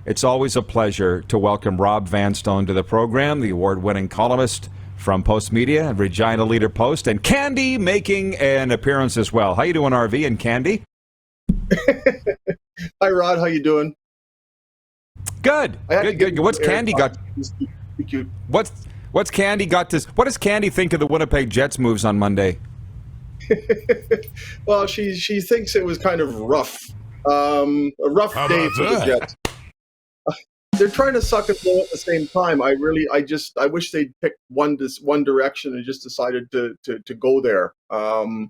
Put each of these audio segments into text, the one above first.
It's always a pleasure to welcome Rob Vanstone to the program, the award-winning columnist from Post Media and Regina Leader Post, and Candy making an appearance as well. How you doing, RV and Candy? Hi, Rod. How you doing? Good. Good. What's Candy got? Cute. What's Candy got to? What does Candy think of the Winnipeg Jets moves on Monday? Well, she thinks it was kind of rough. A rough day for the Jets. They're trying to suck and blow at the same time. I wish they'd picked one direction and just decided to go there. I'm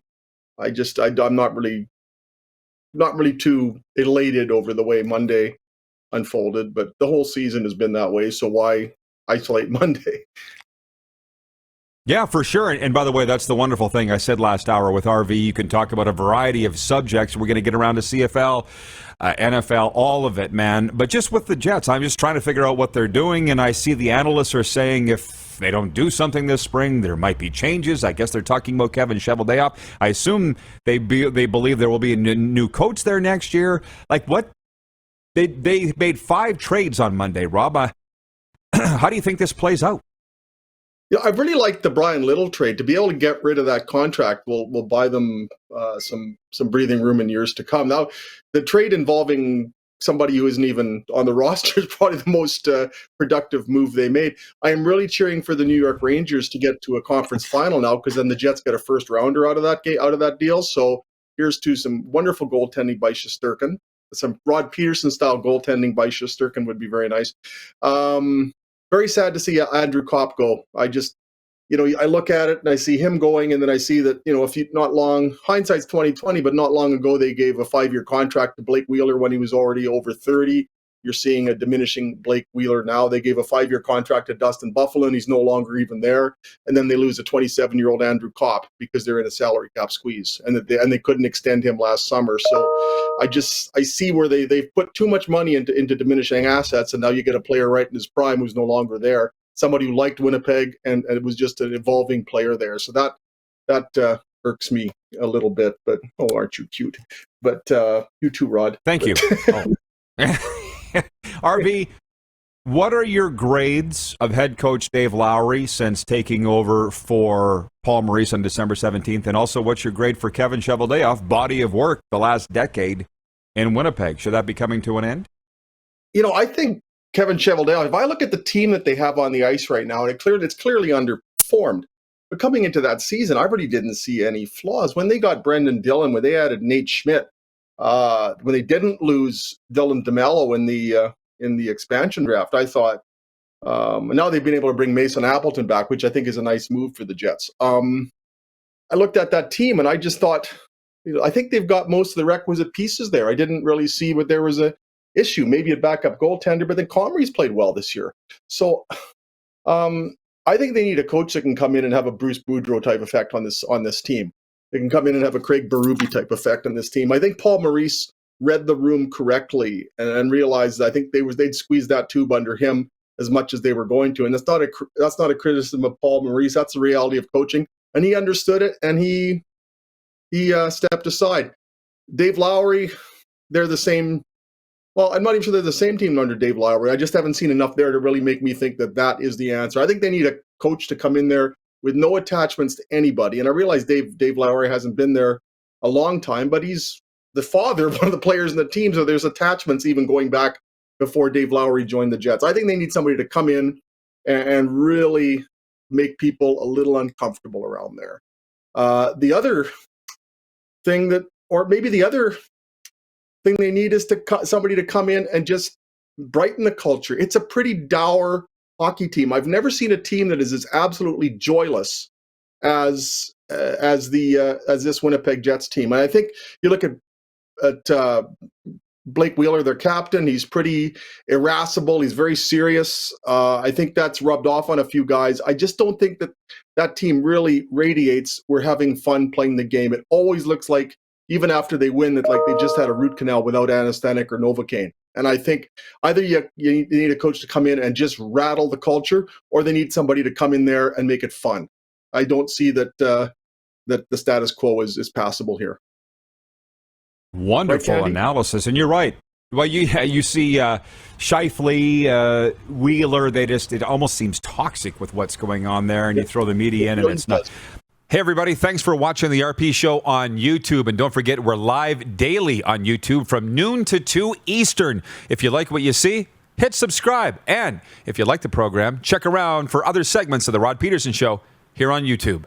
not really too elated over the way Monday unfolded, but the whole season has been that way. So why isolate Monday? Yeah, for sure. And by the way, that's the wonderful thing I said last hour with RV. You can talk about a variety of subjects. We're going to get around to CFL, NFL, all of it, man. But just with the Jets, I'm just trying to figure out what they're doing. And I see the analysts are saying if they don't do something this spring, there might be changes. I guess they're talking about Kevin Cheveldayoff. I assume they believe there will be a new coach there next year. Like what? They made 5 trades on Monday, Rob. How do you think this plays out? Yeah, I really like the Brian Little trade. To be able to get rid of that contract will buy them some breathing room in years to come. Now, the trade involving somebody who isn't even on the roster is probably the most productive move they made. I am really cheering for the New York Rangers to get to a conference final now, because then the Jets get a first rounder out of that deal. So here's to some wonderful goaltending by Shesterkin. Some Rod Pedersen style goaltending by Shesterkin would be very nice. Very sad to see Andrew Kopp go. I look at it and I see him going, and then I see that, hindsight's 2020, but not long ago they gave a 5-year contract to Blake Wheeler when he was already over 30. You're seeing a diminishing Blake Wheeler now. They gave a 5-year contract to Dustin Buffalo, and he's no longer even there. And then they lose a 27-year-old Andrew Kopp because they're in a salary cap squeeze, and they couldn't extend him last summer. So I see where they've put too much money into diminishing assets, and now you get a player right in his prime who's no longer there. Somebody who liked Winnipeg, and it was just an evolving player there. So that irks me a little bit. But aren't you cute? But you too, Rod. Thank you. RV, what are your grades of head coach Dave Lowry since taking over for Paul Maurice on December 17th? And also, what's your grade for Kevin Cheveldayoff, body of work the last decade in Winnipeg? Should that be coming to an end? I think Kevin Cheveldayoff, if I look at the team that they have on the ice right now, it's clearly underperformed. But coming into that season, I really didn't see any flaws. When they got Brendan Dillon, when they added Nate Schmidt, when they didn't lose Dylan DeMello in the expansion draft, I thought, now they've been able to bring Mason Appleton back, which I think is a nice move for the Jets. I looked at that team and I just thought, I think they've got most of the requisite pieces there. I didn't really see what there was a issue, maybe a backup goaltender, but then Comrie's played well this year. So I think they need a coach that can come in and have a Bruce Boudreau type effect on this team. They can come in and have a Craig Berube type effect on this team. I think Paul Maurice read the room correctly and realized that I think they'd squeeze that tube under him as much as they were going to. And that's not a criticism of Paul Maurice. That's the reality of coaching. And he understood it, and he stepped aside. Dave Lowry, they're the same. Well, I'm not even sure they're the same team under Dave Lowry. I just haven't seen enough there to really make me think that is the answer. I think they need a coach to come in there with no attachments to anybody. And I realize Dave Lowry hasn't been there a long time, but he's the father of one of the players in the team, so there's attachments even going back before Dave Lowry joined the Jets. I think they need somebody to come in and really make people a little uncomfortable around there. The other thing they need is somebody to come in and just brighten the culture. It's a pretty dour hockey team. I've never seen a team that is as absolutely joyless as this Winnipeg Jets team. And I think you look at Blake Wheeler, their captain. He's pretty irascible. He's very serious. I think that's rubbed off on a few guys. I just don't think that team really radiates we're having fun playing the game. It always looks like, even after they win, that like they just had a root canal without anesthetic or Novocaine. And I think either you need a coach to come in and just rattle the culture, or they need somebody to come in there and make it fun. I don't see that the status quo is passable here. Wonderful analysis, and you're right. Well, you see Scheifele, Wheeler, it almost seems toxic with what's going on there, and you throw the media in, and it's not. Hey, everybody, thanks for watching the RP Show on YouTube. And don't forget, we're live daily on YouTube from noon to 2 Eastern. If you like what you see, hit subscribe. And if you like the program, check around for other segments of The Rod Pedersen Show here on YouTube.